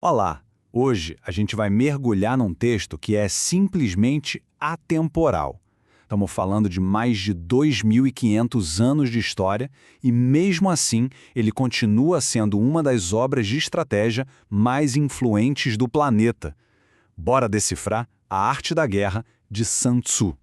Olá! Hoje a gente vai mergulhar num texto que é simplesmente atemporal. Estamos falando de mais de 2.500 anos de história e, mesmo assim, ele continua sendo uma das obras de estratégia mais influentes do planeta. Bora decifrar A Arte da Guerra, de Sun Tzu.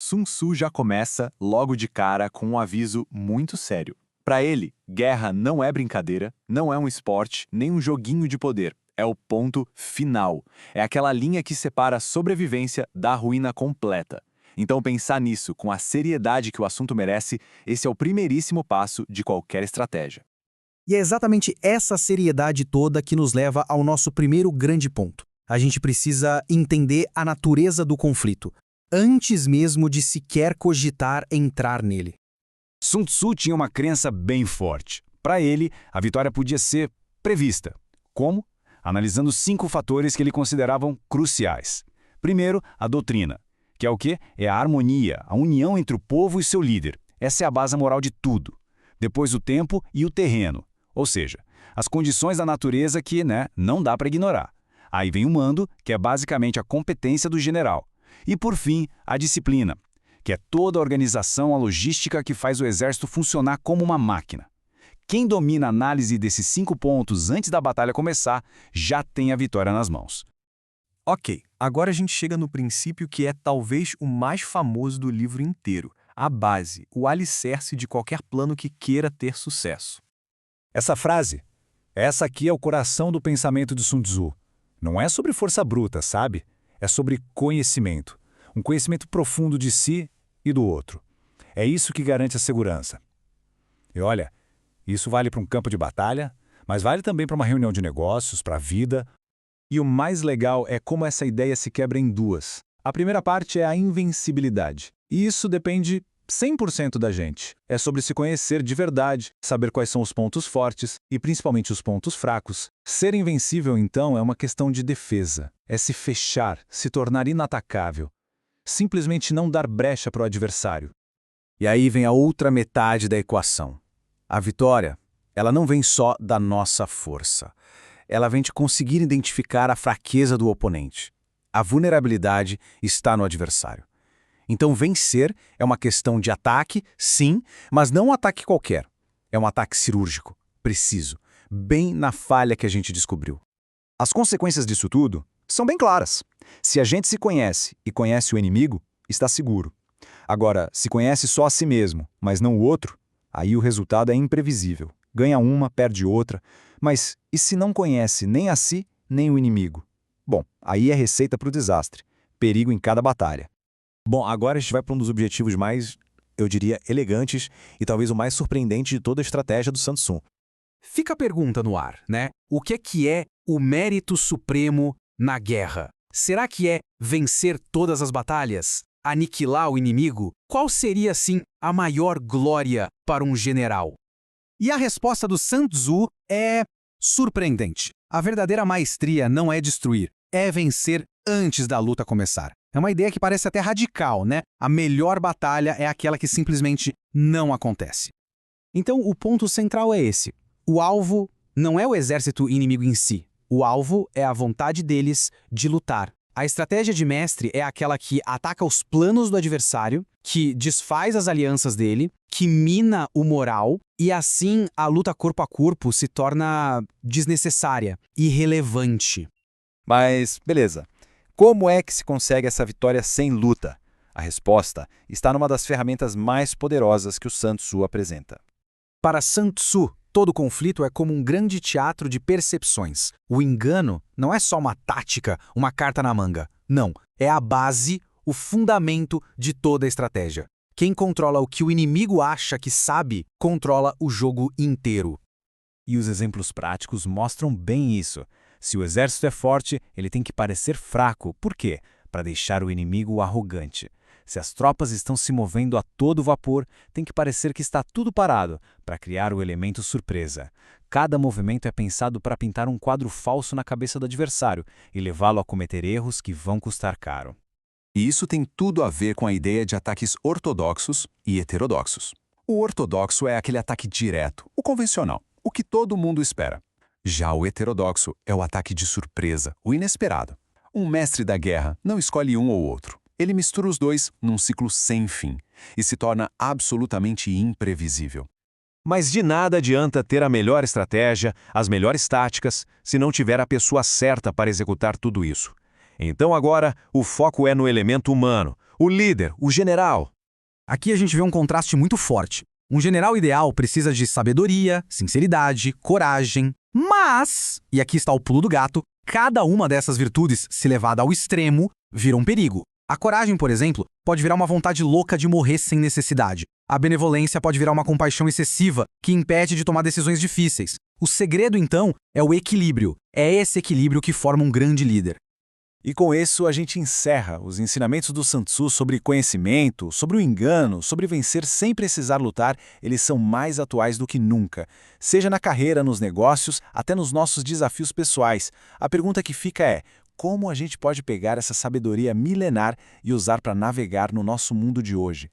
Sun Tzu já começa logo de cara com um aviso muito sério. Para ele, guerra não é brincadeira, não é um esporte, nem um joguinho de poder. É o ponto final. É aquela linha que separa a sobrevivência da ruína completa. Então, pensar nisso com a seriedade que o assunto merece, esse é o primeiríssimo passo de qualquer estratégia. E é exatamente essa seriedade toda que nos leva ao nosso primeiro grande ponto. A gente precisa entender a natureza do conflito, antes mesmo de sequer cogitar entrar nele. Sun Tzu tinha uma crença bem forte. Para ele, a vitória podia ser prevista. Como? Analisando 5 fatores que ele consideravam cruciais. Primeiro, a doutrina, que é o quê? É a harmonia, a união entre o povo e seu líder. Essa é a base moral de tudo. Depois, o tempo e o terreno, ou seja, as condições da natureza que, não dá para ignorar. Aí vem o mando, que é basicamente a competência do general. E, por fim, a disciplina, que é toda a organização, a logística que faz o exército funcionar como uma máquina. Quem domina a análise desses 5 pontos antes da batalha começar, já tem a vitória nas mãos. Ok, agora a gente chega no princípio que é talvez o mais famoso do livro inteiro, a base, o alicerce de qualquer plano que queira ter sucesso. Essa frase, essa aqui é o coração do pensamento de Sun Tzu. Não é sobre força bruta, sabe? É sobre conhecimento. Um conhecimento profundo de si e do outro. É isso que garante a segurança. E olha, isso vale para um campo de batalha, mas vale também para uma reunião de negócios, para a vida. E o mais legal é como essa ideia se quebra em duas. A primeira parte é a invencibilidade. E isso depende 100% da gente. É sobre se conhecer de verdade, saber quais são os pontos fortes e principalmente os pontos fracos. Ser invencível, então, é uma questão de defesa. É se fechar, se tornar inatacável. Simplesmente não dar brecha para o adversário. E aí vem a outra metade da equação. A vitória, ela não vem só da nossa força. Ela vem de conseguir identificar a fraqueza do oponente. A vulnerabilidade está no adversário. Então, vencer é uma questão de ataque, sim, mas não um ataque qualquer. É um ataque cirúrgico, preciso, bem na falha que a gente descobriu. As consequências disso tudo são bem claras. Se a gente se conhece e conhece o inimigo, está seguro. Agora, se conhece só a si mesmo, mas não o outro, aí o resultado é imprevisível. Ganha uma, perde outra. Mas e se não conhece nem a si, nem o inimigo? Bom, aí é receita para o desastre. Perigo em cada batalha. Bom, agora a gente vai para um dos objetivos mais, eu diria, elegantes e talvez o mais surpreendente de toda a estratégia do Sun Tzu. Fica a pergunta no ar, né? O que é o mérito supremo na guerra? Será que é vencer todas as batalhas? Aniquilar o inimigo? Qual seria, assim, a maior glória para um general? E a resposta do Sun Tzu é surpreendente. A verdadeira maestria não é destruir, é vencer antes da luta começar. É uma ideia que parece até radical, né? A melhor batalha é aquela que simplesmente não acontece. Então, o ponto central é esse. O alvo não é o exército inimigo em si. O alvo é a vontade deles de lutar. A estratégia de mestre é aquela que ataca os planos do adversário, que desfaz as alianças dele, que mina o moral, e assim a luta corpo a corpo se torna desnecessária, irrelevante. Mas, beleza. Como é que se consegue essa vitória sem luta? A resposta está numa das ferramentas mais poderosas que o Sun Tzu apresenta. Para Sun Tzu, todo conflito é como um grande teatro de percepções. O engano não é só uma tática, uma carta na manga. Não, é a base, o fundamento de toda a estratégia. Quem controla o que o inimigo acha que sabe, controla o jogo inteiro. E os exemplos práticos mostram bem isso. Se o exército é forte, ele tem que parecer fraco. Por quê? Para deixar o inimigo arrogante. Se as tropas estão se movendo a todo vapor, tem que parecer que está tudo parado, para criar o elemento surpresa. Cada movimento é pensado para pintar um quadro falso na cabeça do adversário e levá-lo a cometer erros que vão custar caro. E isso tem tudo a ver com a ideia de ataques ortodoxos e heterodoxos. O ortodoxo é aquele ataque direto, o convencional, o que todo mundo espera. Já o heterodoxo é o ataque de surpresa, o inesperado. Um mestre da guerra não escolhe um ou outro. Ele mistura os dois num ciclo sem fim e se torna absolutamente imprevisível. Mas de nada adianta ter a melhor estratégia, as melhores táticas, se não tiver a pessoa certa para executar tudo isso. Então agora, o foco é no elemento humano, o líder, o general. Aqui a gente vê um contraste muito forte. Um general ideal precisa de sabedoria, sinceridade, coragem, mas, e aqui está o pulo do gato, cada uma dessas virtudes, se levada ao extremo, vira um perigo. A coragem, por exemplo, pode virar uma vontade louca de morrer sem necessidade. A benevolência pode virar uma compaixão excessiva que impede de tomar decisões difíceis. O segredo, então, é o equilíbrio. É esse equilíbrio que forma um grande líder. E com isso a gente encerra os ensinamentos do Sun Tzu sobre conhecimento, sobre o engano, sobre vencer sem precisar lutar. Eles são mais atuais do que nunca. Seja na carreira, nos negócios, até nos nossos desafios pessoais. A pergunta que fica é: como a gente pode pegar essa sabedoria milenar e usar para navegar no nosso mundo de hoje?